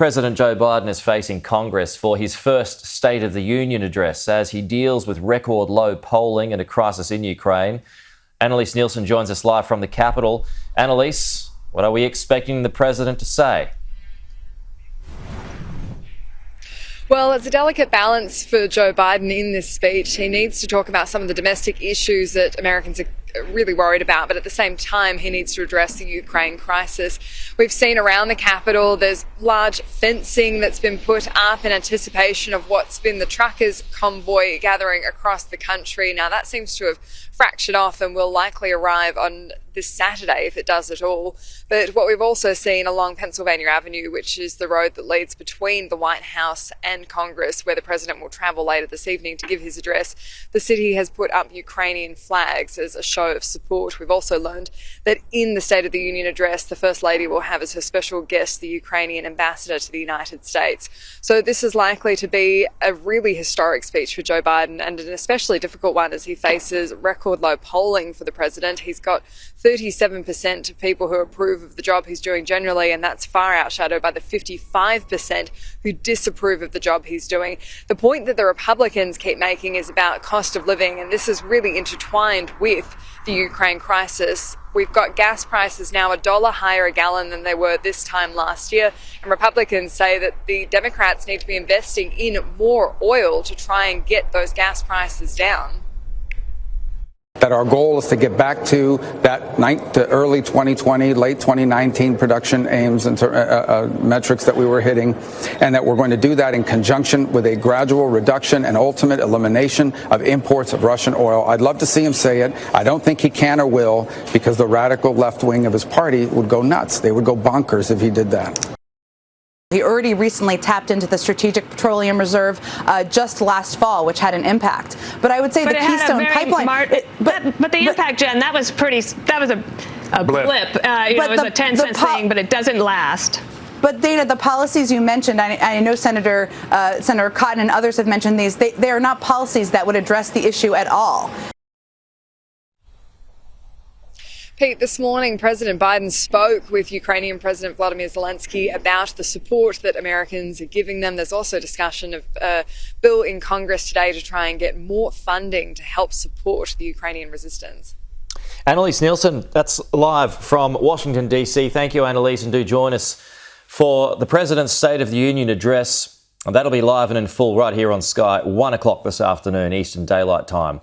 President Joe Biden is facing Congress for his first State of the Union address as he deals with record low polling and a crisis in Ukraine. Annalise Nielsen joins us live from the Capitol. Annalise, what are we expecting the president to say? Well, it's a delicate balance for Joe Biden in this speech. He needs to talk about some of the domestic issues that Americans are really worried about, but at the same time, he needs to address the Ukraine crisis. We've seen around the Capitol, there's large fencing that's been put up in anticipation of what's been the truckers' convoy gathering across the country. Now, that seems to have fractured off and will likely arrive on this Saturday, if it does at all. But what we've also seen along Pennsylvania Avenue, which is the road that leads between the White House and Congress, where the president will travel later this evening to give his address, the city has put up Ukrainian flags as a show of support. We've also learned that in the State of the Union address, the First Lady will have as her special guest the Ukrainian ambassador to the United States. So this is likely to be a really historic speech for Joe Biden, and an especially difficult one as he faces record low polling for the president. He's got 37% of people who approve of the job he's doing generally, and that's far outshadowed by the 55% who disapprove of the job he's doing. The point that the Republicans keep making is about cost of living, and this is really intertwined with the Ukraine crisis. We've got gas prices now $1 higher a gallon than they were this time last year, and Republicans say that the Democrats need to be investing in more oil to try and get those gas prices down. That our goal is to get back to that to early 2020, late 2019 production aims and metrics that we were hitting, and that we're going to do that in conjunction with a gradual reduction and ultimate elimination of imports of Russian oil. I'd love to see him say it. I don't think he can or will, because the radical left wing of his party would go nuts. They would go bonkers if he did that. He already recently tapped into the Strategic Petroleum Reserve just last fall, which had an impact. But I would say the Keystone Pipeline. But the impact, Jen, that was a blip. It was a 10-cent thing, but it doesn't last. But Dana, the policies you mentioned, I know Senator Cotton and others have mentioned these. They are not policies that would address the issue at all. Pete, this morning, President Biden spoke with Ukrainian President Vladimir Zelensky about the support that Americans are giving them. There's also discussion of a bill in Congress today to try and get more funding to help support the Ukrainian resistance. Annalise Nielsen, that's live from Washington, D.C. Thank you, Annalise, and do join us for the President's State of the Union address. And that'll be live and in full right here on Sky, 1 o'clock this afternoon, Eastern Daylight Time.